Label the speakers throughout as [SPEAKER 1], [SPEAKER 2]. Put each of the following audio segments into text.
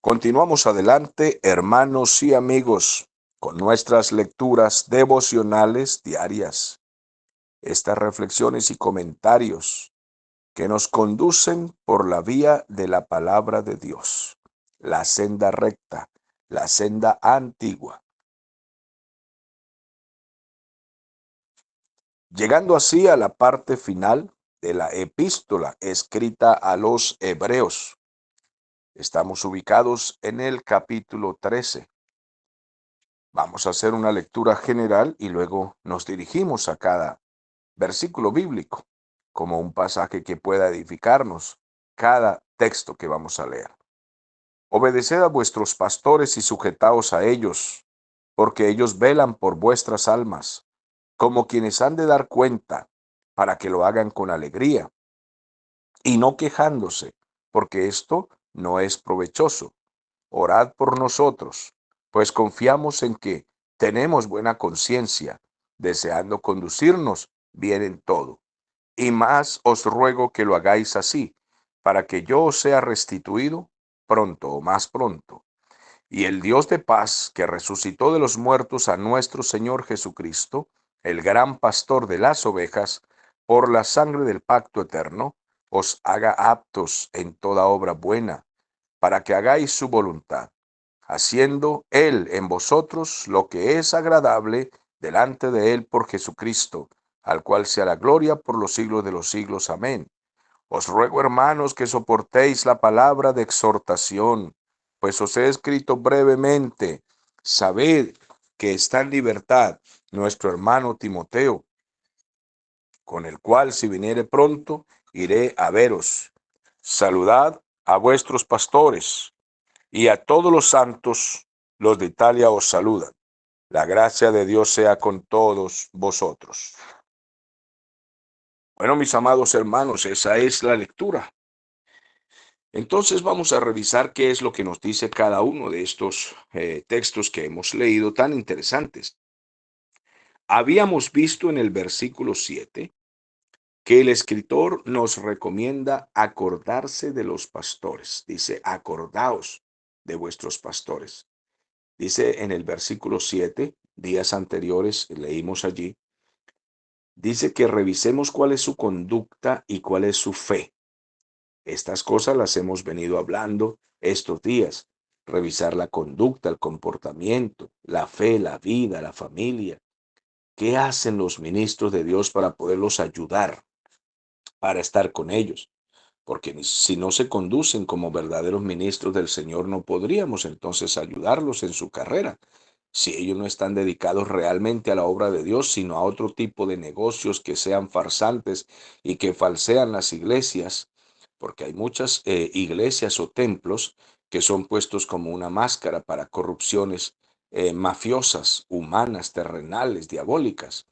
[SPEAKER 1] Continuamos adelante, hermanos y amigos, con nuestras lecturas devocionales diarias. Estas reflexiones y comentarios que nos conducen por la vía de la palabra de Dios, la senda recta, la senda antigua. Llegando así a la parte final de la epístola escrita a los Hebreos. Estamos ubicados en el capítulo 13. Vamos a hacer una lectura general y luego nos dirigimos a cada versículo bíblico como un pasaje que pueda edificarnos cada texto que vamos a leer. Obedeced a vuestros pastores y sujetaos a ellos, porque ellos velan por vuestras almas, como quienes han de dar cuenta, para que lo hagan con alegría y no quejándose, porque esto no es provechoso. Orad por nosotros, pues confiamos en que tenemos buena conciencia, deseando conducirnos bien en todo. Y más os ruego que lo hagáis así, para que yo os sea restituido pronto o más pronto. Y el Dios de paz, que resucitó de los muertos a nuestro Señor Jesucristo, el gran pastor de las ovejas, por la sangre del pacto eterno, os haga aptos en toda obra buena, para que hagáis su voluntad, haciendo Él en vosotros lo que es agradable delante de Él por Jesucristo, al cual sea la gloria por los siglos de los siglos. Amén. Os ruego, hermanos, que soportéis la palabra de exhortación, pues os he escrito brevemente. Sabed que está en libertad nuestro hermano Timoteo, con el cual, si viniere pronto, iré a veros. Saludad a vuestros pastores y a todos los santos. Los de Italia os saludan. La gracia de Dios sea con todos vosotros. Bueno, mis amados hermanos, esa es la lectura. Entonces vamos a revisar qué es lo que nos dice cada uno de estos textos que hemos leído tan interesantes. Habíamos visto en el versículo 7 que el escritor nos recomienda acordarse de los pastores. Dice, acordaos de vuestros pastores. Dice en el versículo 7, días anteriores leímos allí, dice que revisemos cuál es su conducta y cuál es su fe. Estas cosas las hemos venido hablando estos días. Revisar la conducta, el comportamiento, la fe, la vida, la familia. ¿Qué hacen los ministros de Dios para poderlos ayudar, para estar con ellos? Porque si no se conducen como verdaderos ministros del Señor, no podríamos entonces ayudarlos en su carrera. Si ellos no están dedicados realmente a la obra de Dios, sino a otro tipo de negocios que sean farsantes y que falsean las iglesias, porque hay muchas iglesias o templos que son puestos como una máscara para corrupciones mafiosas, humanas, terrenales, diabólicas,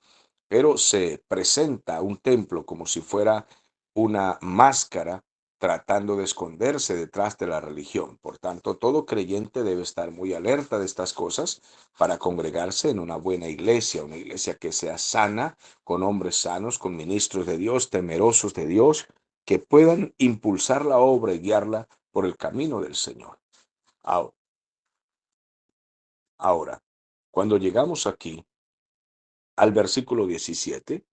[SPEAKER 1] pero se presenta un templo como si fuera una máscara tratando de esconderse detrás de la religión. Por tanto, todo creyente debe estar muy alerta de estas cosas para congregarse en una buena iglesia, una iglesia que sea sana, con hombres sanos, con ministros de Dios, temerosos de Dios, que puedan impulsar la obra y guiarla por el camino del Señor. Ahora, cuando llegamos aquí al versículo 17,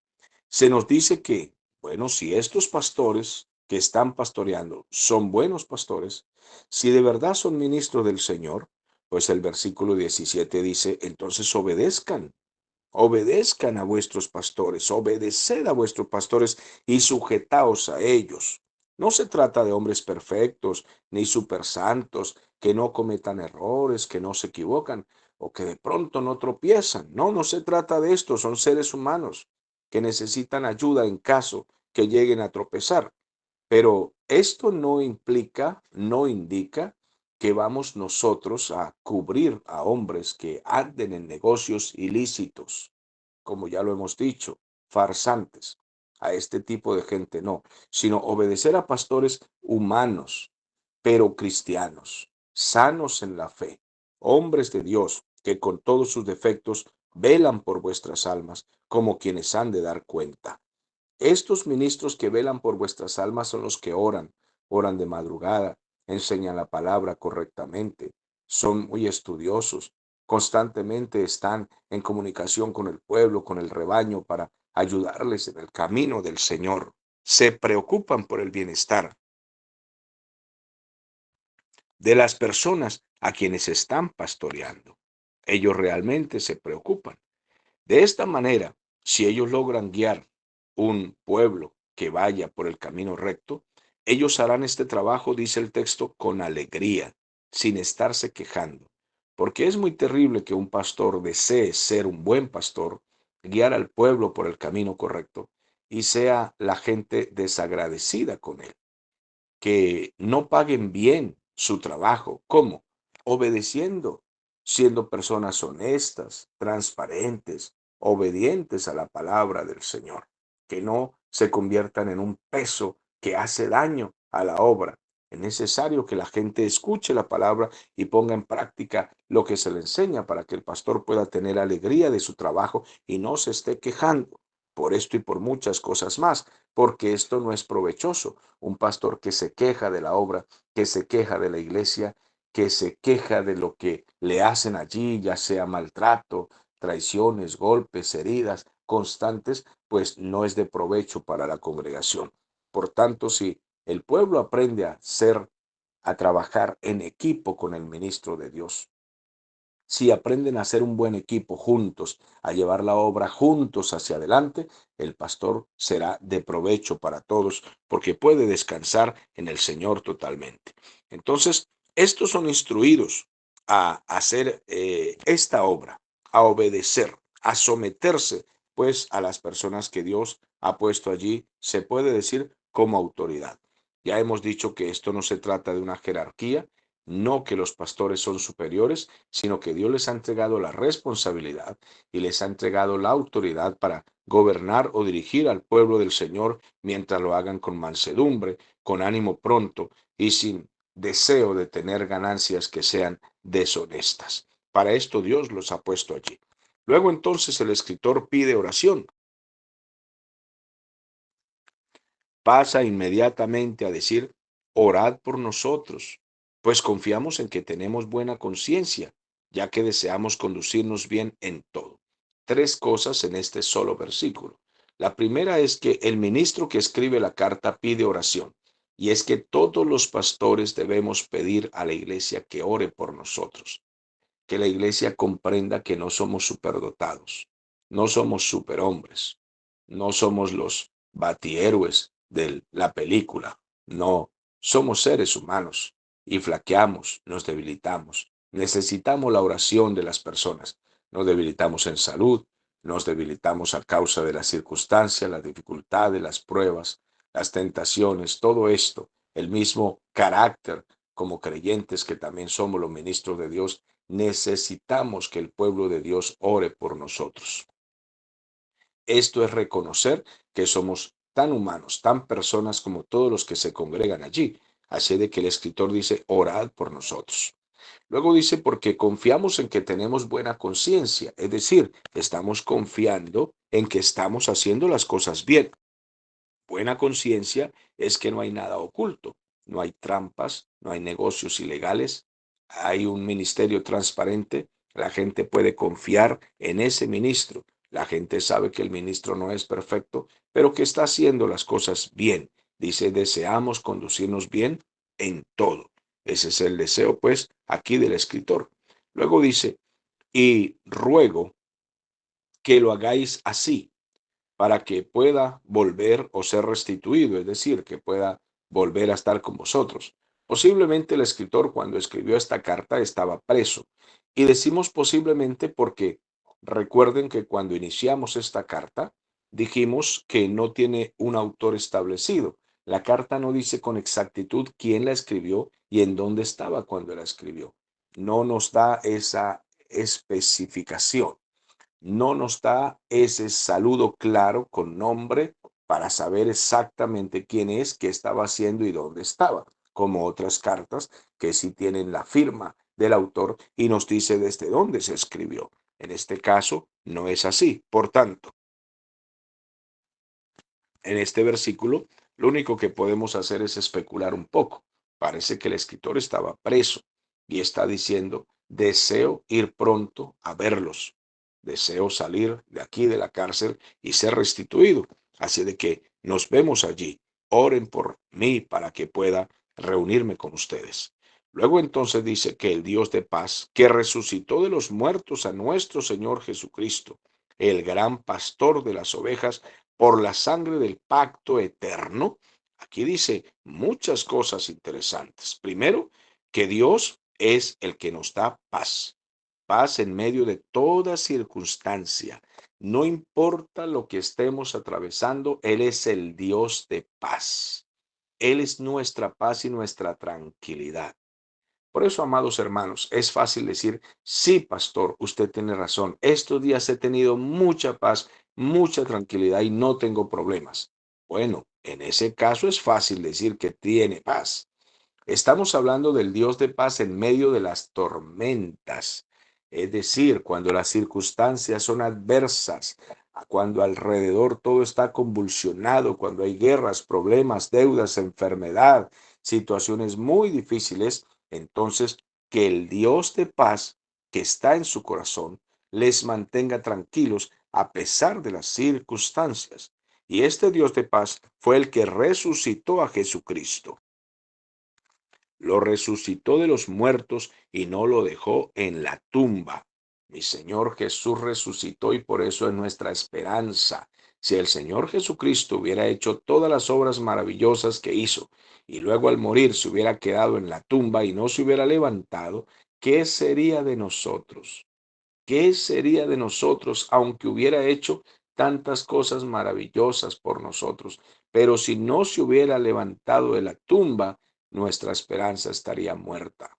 [SPEAKER 1] se nos dice que, bueno, si estos pastores que están pastoreando son buenos pastores, si de verdad son ministros del Señor, pues el versículo 17 dice, entonces obedezcan a vuestros pastores, obedeced a vuestros pastores y sujetaos a ellos. No se trata de hombres perfectos ni supersantos que no cometan errores, que no se equivocan o que de pronto no tropiezan. No, no se trata de esto, son seres humanos que necesitan ayuda en caso que lleguen a tropezar. Pero esto no implica, no indica que vamos nosotros a cubrir a hombres que anden en negocios ilícitos, como ya lo hemos dicho, farsantes. A este tipo de gente no, sino obedecer a pastores humanos, pero cristianos, sanos en la fe, hombres de Dios que con todos sus defectos velan por vuestras almas como quienes han de dar cuenta. Estos ministros que velan por vuestras almas son los que oran de madrugada, enseñan la palabra correctamente, son muy estudiosos, constantemente están en comunicación con el pueblo, con el rebaño, para ayudarles en el camino del Señor. Se preocupan por el bienestar de las personas a quienes están pastoreando. Ellos realmente se preocupan. De esta manera, si ellos logran guiar un pueblo que vaya por el camino recto, ellos harán este trabajo, dice el texto, con alegría, sin estarse quejando. Porque es muy terrible que un pastor desee ser un buen pastor, guiar al pueblo por el camino correcto, y sea la gente desagradecida con él, que no paguen bien su trabajo. ¿Cómo? Obedeciendo, siendo personas honestas, transparentes, obedientes a la palabra del Señor, que no se conviertan en un peso que hace daño a la obra. Es necesario que la gente escuche la palabra y ponga en práctica lo que se le enseña para que el pastor pueda tener alegría de su trabajo y no se esté quejando por esto y por muchas cosas más, porque esto no es provechoso. Un pastor que se queja de la obra, que se queja de la iglesia, que se queja de lo que le hacen allí, ya sea maltrato, traiciones, golpes, heridas constantes, pues no es de provecho para la congregación. Por tanto, si el pueblo aprende a trabajar en equipo con el ministro de Dios, si aprenden a hacer un buen equipo juntos, a llevar la obra juntos hacia adelante, el pastor será de provecho para todos porque puede descansar en el Señor totalmente. Entonces, estos son instruidos a hacer esta obra, a obedecer, a someterse, pues a las personas que Dios ha puesto allí, se puede decir como autoridad. Ya hemos dicho que esto no se trata de una jerarquía, no que los pastores son superiores, sino que Dios les ha entregado la responsabilidad y les ha entregado la autoridad para gobernar o dirigir al pueblo del Señor mientras lo hagan con mansedumbre, con ánimo pronto y sin deseo de tener ganancias que sean deshonestas. Para esto Dios los ha puesto allí. Luego entonces el escritor pide oración. Pasa inmediatamente a decir, orad por nosotros, pues confiamos en que tenemos buena conciencia, ya que deseamos conducirnos bien en todo. Tres cosas en este solo versículo. La primera es que el ministro que escribe la carta pide oración, y es que todos los pastores debemos pedir a la iglesia que ore por nosotros, que la iglesia comprenda que no somos superdotados, no somos superhombres, no somos los batihéroes de la película, no, somos seres humanos y flaqueamos, nos debilitamos. Necesitamos la oración de las personas. Nos debilitamos en salud, nos debilitamos a causa de las circunstancias, las dificultades, las pruebas, las tentaciones, todo esto, el mismo carácter como creyentes que también somos los ministros de Dios. Necesitamos que el pueblo de Dios ore por nosotros. Esto es reconocer que somos tan humanos, tan personas como todos los que se congregan allí. Así de que el escritor dice, orad por nosotros. Luego dice, porque confiamos en que tenemos buena conciencia, es decir, estamos confiando en que estamos haciendo las cosas bien. Buena conciencia es que no hay nada oculto, no hay trampas, no hay negocios ilegales, hay un ministerio transparente, la gente puede confiar en ese ministro, la gente sabe que el ministro no es perfecto, pero que está haciendo las cosas bien. Dice, deseamos conducirnos bien en todo. Ese es el deseo, pues, aquí del escritor. Luego dice, y ruego que lo hagáis así para que pueda volver o ser restituido, es decir, que pueda volver a estar con vosotros. Posiblemente el escritor cuando escribió esta carta estaba preso. Y decimos posiblemente porque recuerden que cuando iniciamos esta carta dijimos que no tiene un autor establecido. La carta no dice con exactitud quién la escribió y en dónde estaba cuando la escribió. No nos da esa especificación, no nos da ese saludo claro con nombre para saber exactamente quién es, qué estaba haciendo y dónde estaba, como otras cartas que sí tienen la firma del autor y nos dice desde dónde se escribió. En este caso no es así. Por tanto, en este versículo, lo único que podemos hacer es especular un poco. Parece que el escritor estaba preso y está diciendo, deseo ir pronto a verlos. Deseo salir de aquí de la cárcel y ser restituido. Así de que nos vemos allí. Oren por mí para que pueda reunirme con ustedes. Luego entonces dice que el Dios de paz, que resucitó de los muertos a nuestro Señor Jesucristo, el gran pastor de las ovejas, por la sangre del pacto eterno. Aquí dice muchas cosas interesantes. Primero, que Dios es el que nos da paz. Paz en medio de toda circunstancia. No importa lo que estemos atravesando, Él es el Dios de paz. Él es nuestra paz y nuestra tranquilidad. Por eso, amados hermanos, es fácil decir, sí, pastor, usted tiene razón. Estos días he tenido mucha paz, mucha tranquilidad y no tengo problemas. Bueno, en ese caso es fácil decir que tiene paz. Estamos hablando del Dios de paz en medio de las tormentas, es decir, cuando las circunstancias son adversas, cuando alrededor todo está convulsionado, cuando hay guerras, problemas, deudas, enfermedad, situaciones muy difíciles, entonces que el Dios de paz que está en su corazón les mantenga tranquilos a pesar de las circunstancias. Y este Dios de paz fue el que resucitó a Jesucristo. Lo resucitó de los muertos y no lo dejó en la tumba. Mi Señor Jesús resucitó y por eso es nuestra esperanza. Si el Señor Jesucristo hubiera hecho todas las obras maravillosas que hizo y luego al morir se hubiera quedado en la tumba y no se hubiera levantado, ¿qué sería de nosotros? ¿Qué sería de nosotros aunque hubiera hecho tantas cosas maravillosas por nosotros? Pero si no se hubiera levantado de la tumba, nuestra esperanza estaría muerta.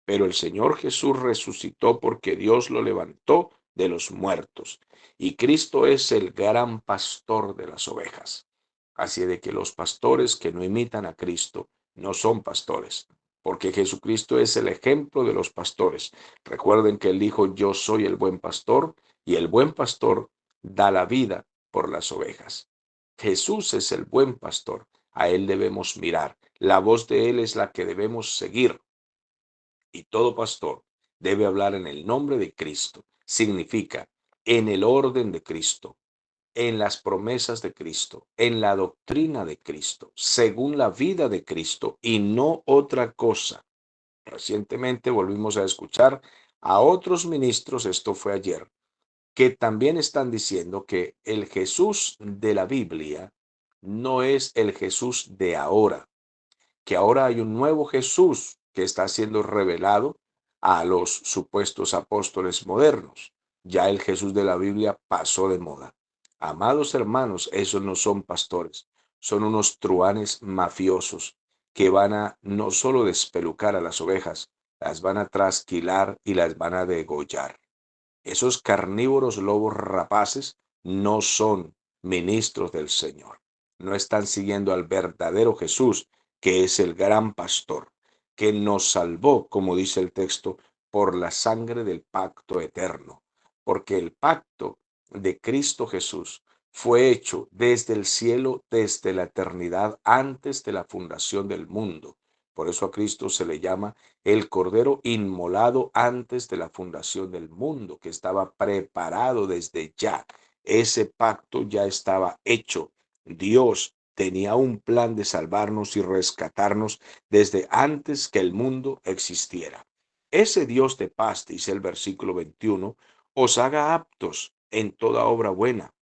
[SPEAKER 1] Pero el Señor Jesús resucitó porque Dios lo levantó de los muertos. Y Cristo es el gran pastor de las ovejas. Así de que los pastores que no imitan a Cristo no son pastores, porque Jesucristo es el ejemplo de los pastores. Recuerden que él dijo, yo soy el buen pastor, y el buen pastor da la vida por las ovejas. Jesús es el buen pastor, a él debemos mirar. La voz de él es la que debemos seguir. Y todo pastor debe hablar en el nombre de Cristo. Significa en el orden de Cristo, en las promesas de Cristo, en la doctrina de Cristo, según la vida de Cristo y no otra cosa. Recientemente volvimos a escuchar a otros ministros, esto fue ayer, que también están diciendo que el Jesús de la Biblia no es el Jesús de ahora, que ahora hay un nuevo Jesús que está siendo revelado a los supuestos apóstoles modernos. Ya el Jesús de la Biblia pasó de moda. Amados hermanos, esos no son pastores, son unos truanes mafiosos que van a no solo despelucar a las ovejas, las van a trasquilar y las van a degollar. Esos carnívoros lobos rapaces no son ministros del Señor. No están siguiendo al verdadero Jesús, que es el gran pastor, que nos salvó, como dice el texto, por la sangre del pacto eterno. Porque el pacto de Cristo Jesús fue hecho desde el cielo, desde la eternidad, antes de la fundación del mundo. Por eso a Cristo se le llama el Cordero inmolado antes de la fundación del mundo, que estaba preparado desde ya. Ese pacto ya estaba hecho. Dios tenía un plan de salvarnos y rescatarnos desde antes que el mundo existiera. Ese Dios de paz, dice el versículo 21, os haga aptos en toda obra buena,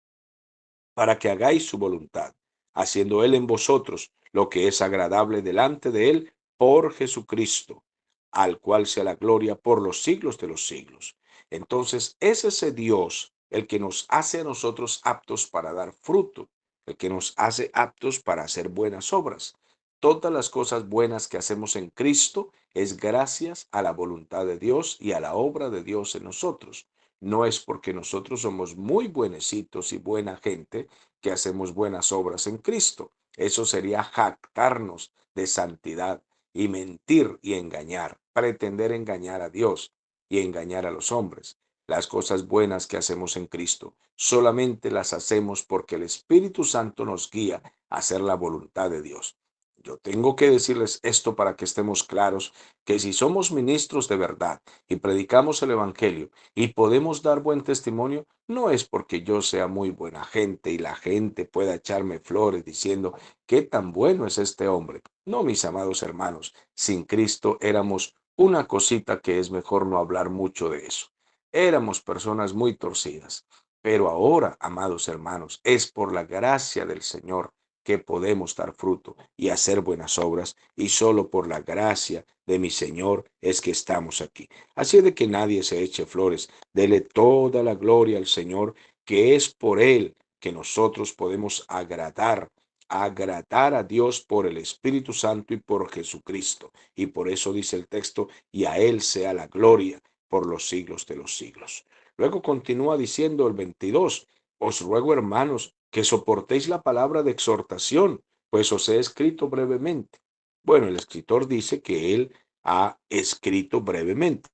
[SPEAKER 1] para que hagáis su voluntad, haciendo Él en vosotros lo que es agradable delante de Él por Jesucristo, al cual sea la gloria por los siglos de los siglos. Entonces es ese Dios el que nos hace a nosotros aptos para dar fruto, el que nos hace aptos para hacer buenas obras. Todas las cosas buenas que hacemos en Cristo es gracias a la voluntad de Dios y a la obra de Dios en nosotros. No es porque nosotros somos muy buenecitos y buena gente que hacemos buenas obras en Cristo. Eso sería jactarnos de santidad y mentir y engañar, pretender engañar a Dios y engañar a los hombres. Las cosas buenas que hacemos en Cristo solamente las hacemos porque el Espíritu Santo nos guía a hacer la voluntad de Dios. Yo tengo que decirles esto para que estemos claros, que si somos ministros de verdad y predicamos el Evangelio y podemos dar buen testimonio, no es porque yo sea muy buena gente y la gente pueda echarme flores diciendo qué tan bueno es este hombre. No, mis amados hermanos, sin Cristo éramos una cosita que es mejor no hablar mucho de eso. Éramos personas muy torcidas. Pero ahora, amados hermanos, es por la gracia del Señor que podemos dar fruto y hacer buenas obras, y solo por la gracia de mi Señor es que estamos aquí. Así de que nadie se eche flores, dele toda la gloria al Señor, que es por Él que nosotros podemos agradar a Dios por el Espíritu Santo y por Jesucristo. Y por eso dice el texto, y a Él sea la gloria por los siglos de los siglos. Luego continúa diciendo el 22, os ruego, hermanos, que soportéis la palabra de exhortación, pues os he escrito brevemente. Bueno, el escritor dice que él ha escrito brevemente.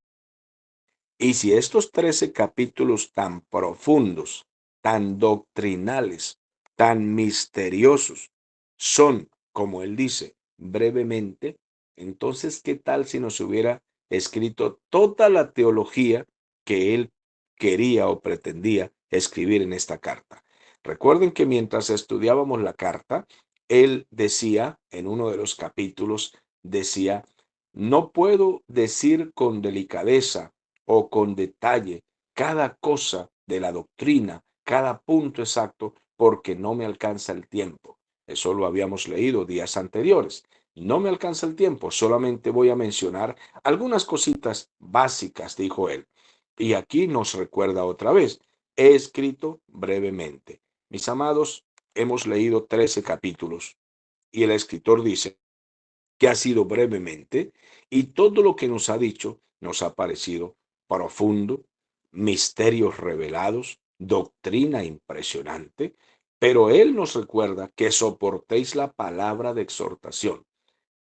[SPEAKER 1] Y si estos 13 capítulos tan profundos, tan doctrinales, tan misteriosos, son, como él dice, brevemente, entonces, ¿qué tal si nos hubiera escrito toda la teología que él quería o pretendía escribir en esta carta? Recuerden que mientras estudiábamos la carta, él decía, en uno de los capítulos, decía, no puedo decir con delicadeza o con detalle cada cosa de la doctrina, cada punto exacto, porque no me alcanza el tiempo. Eso lo habíamos leído días anteriores. No me alcanza el tiempo, solamente voy a mencionar algunas cositas básicas, dijo él. Y aquí nos recuerda otra vez, he escrito brevemente. Mis amados, hemos leído 13 capítulos y el escritor dice que ha sido brevemente, y todo lo que nos ha dicho nos ha parecido profundo, misterios revelados, doctrina impresionante, pero Él nos recuerda que soportéis la palabra de exhortación.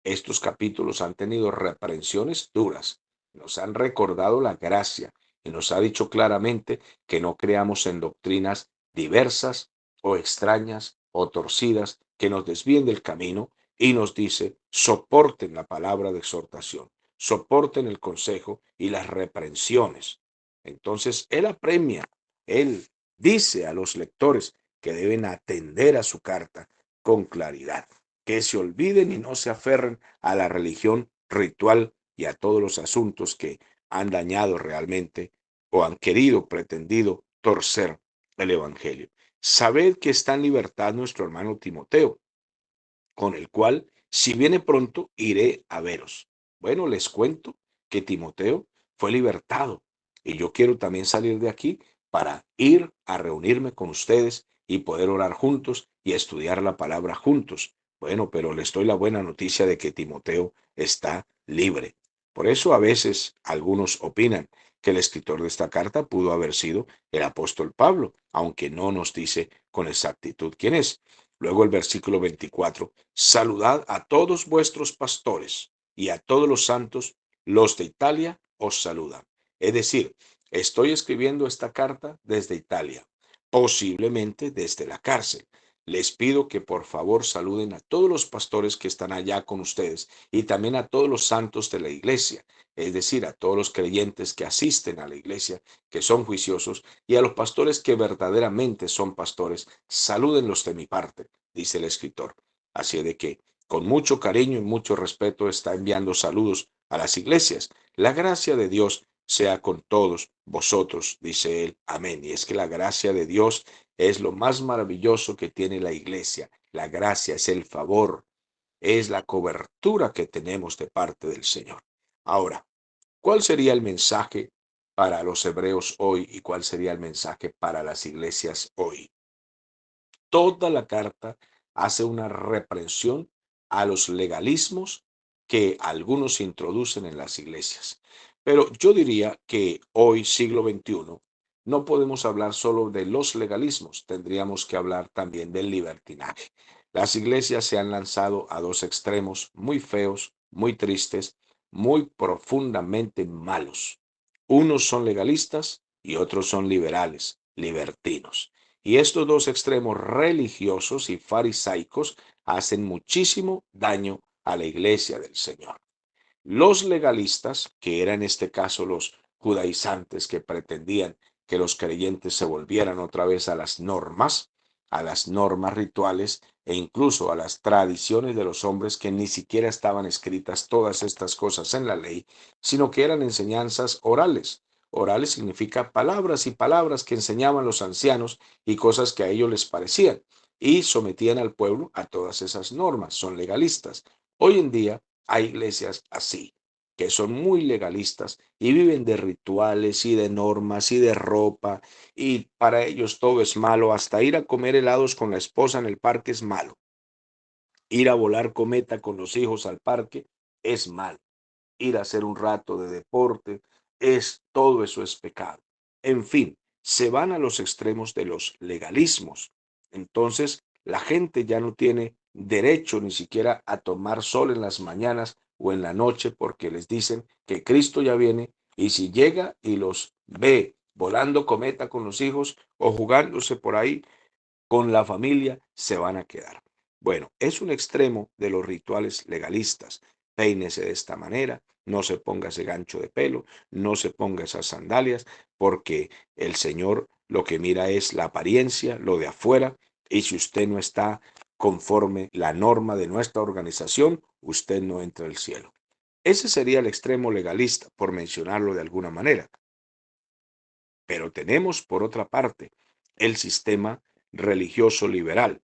[SPEAKER 1] Estos capítulos han tenido reprensiones duras, nos han recordado la gracia y nos ha dicho claramente que no creamos en doctrinas diversas o extrañas o torcidas que nos desvíen del camino, y nos dice, soporten la palabra de exhortación, soporten el consejo y las reprensiones. Entonces, Él apremia, Él dice a los lectores que deben atender a su carta con claridad, que se olviden y no se aferren a la religión ritual y a todos los asuntos que han dañado realmente o han querido, pretendido torcer el Evangelio. Sabed que está en libertad nuestro hermano Timoteo, con el cual, si viene pronto, iré a veros. Bueno, les cuento que Timoteo fue libertado y yo quiero también salir de aquí para ir a reunirme con ustedes y poder orar juntos y estudiar la palabra juntos. Bueno, pero les doy la buena noticia de que Timoteo está libre. Por eso a veces algunos opinan que el escritor de esta carta pudo haber sido el apóstol Pablo, aunque no nos dice con exactitud quién es. Luego el versículo 24, saludad a todos vuestros pastores y a todos los santos, los de Italia os saludan. Es decir, estoy escribiendo esta carta desde Italia, posiblemente desde la cárcel. Les pido que por favor saluden a todos los pastores que están allá con ustedes y también a todos los santos de la iglesia, es decir, a todos los creyentes que asisten a la iglesia, que son juiciosos, y a los pastores que verdaderamente son pastores, salúdenlos de mi parte, dice el escritor. Así de que, con mucho cariño y mucho respeto, está enviando saludos a las iglesias. La gracia de Dios sea con todos vosotros, dice él. Amén. Y es que la gracia de Dios es lo más maravilloso que tiene la iglesia. La gracia es el favor, es la cobertura que tenemos de parte del Señor. Ahora, ¿cuál sería el mensaje para los hebreos hoy y cuál sería el mensaje para las iglesias hoy? Toda la carta hace una reprensión a los legalismos que algunos introducen en las iglesias. Pero yo diría que hoy, siglo XXI, no podemos hablar solo de los legalismos, tendríamos que hablar también del libertinaje. Las iglesias se han lanzado a dos extremos muy feos, muy tristes, muy profundamente malos. Unos son legalistas y otros son liberales, libertinos. Y estos dos extremos religiosos y farisaicos hacen muchísimo daño a la iglesia del Señor. Los legalistas, que eran en este caso los judaizantes que pretendían que los creyentes se volvieran otra vez a las normas rituales e incluso a las tradiciones de los hombres, que ni siquiera estaban escritas todas estas cosas en la ley, sino que eran enseñanzas orales. Orales significa palabras y palabras que enseñaban los ancianos y cosas que a ellos les parecían, y sometían al pueblo a todas esas normas. Son legalistas. Hoy en día hay iglesias así, que son muy legalistas y viven de rituales y de normas y de ropa, y para ellos todo es malo. Hasta ir a comer helados con la esposa en el parque es malo. Ir a volar cometa con los hijos al parque es malo. Ir a hacer un rato de deporte, todo eso es pecado. En fin, se van a los extremos de los legalismos. Entonces, la gente ya no tiene derecho ni siquiera a tomar sol en las mañanas o en la noche, porque les dicen que Cristo ya viene, y si llega y los ve volando cometa con los hijos o jugándose por ahí con la familia, se van a quedar. Bueno, es un extremo de los rituales legalistas. Peínese de esta manera, no se ponga ese gancho de pelo, no se ponga esas sandalias, porque el Señor lo que mira es la apariencia, lo de afuera, y si usted no está conforme la norma de nuestra organización, usted no entra al cielo. Ese sería el extremo legalista, por mencionarlo de alguna manera. Pero tenemos, por otra parte, el sistema religioso liberal.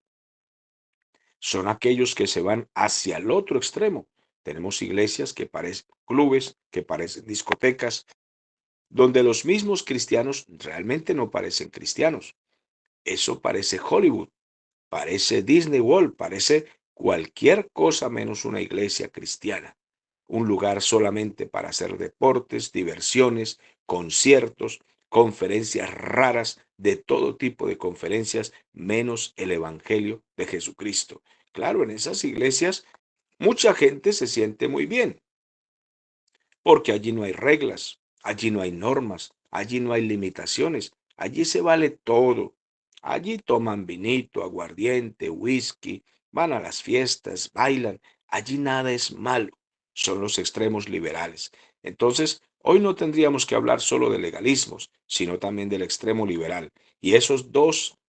[SPEAKER 1] Son aquellos que se van hacia el otro extremo. Tenemos iglesias que parecen clubes, que parecen discotecas, donde los mismos cristianos realmente no parecen cristianos. Eso parece Hollywood, parece Disney World, parece cualquier cosa menos una iglesia cristiana. Un lugar solamente para hacer deportes, diversiones, conciertos, conferencias raras, de todo tipo de conferencias, menos el Evangelio de Jesucristo. Claro, en esas iglesias mucha gente se siente muy bien, porque allí no hay reglas, allí no hay normas, allí no hay limitaciones, allí se vale todo. Allí toman vinito, aguardiente, whisky, van a las fiestas, bailan, allí nada es malo. Son los extremos liberales. Entonces, hoy no tendríamos que hablar solo de legalismos, sino también del extremo liberal. Y esos dos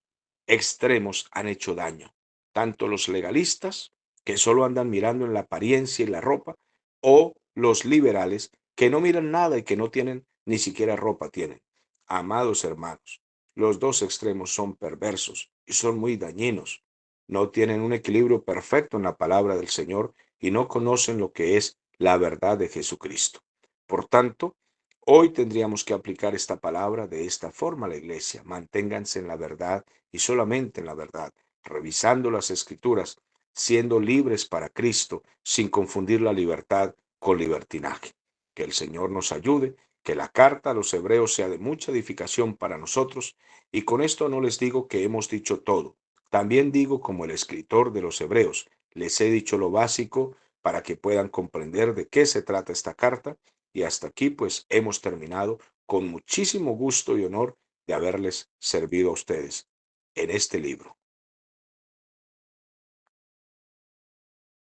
[SPEAKER 1] extremos han hecho daño, tanto los legalistas, que solo andan mirando en la apariencia y la ropa, o los liberales, que no miran nada y que no tienen ni siquiera ropa tienen. Amados hermanos, los dos extremos son perversos y son muy dañinos. No tienen un equilibrio perfecto en la palabra del Señor y no conocen lo que es la verdad de Jesucristo. Por tanto, hoy tendríamos que aplicar esta palabra de esta forma a la iglesia. Manténganse en la verdad y solamente en la verdad, revisando las escrituras, siendo libres para Cristo, sin confundir la libertad con libertinaje. Que el Señor nos ayude, que la carta a los hebreos sea de mucha edificación para nosotros, y con esto no les digo que hemos dicho todo. También digo, como el escritor de los hebreos, les he dicho lo básico para que puedan comprender de qué se trata esta carta, y hasta aquí pues hemos terminado, con muchísimo gusto y honor de haberles servido a ustedes en este libro.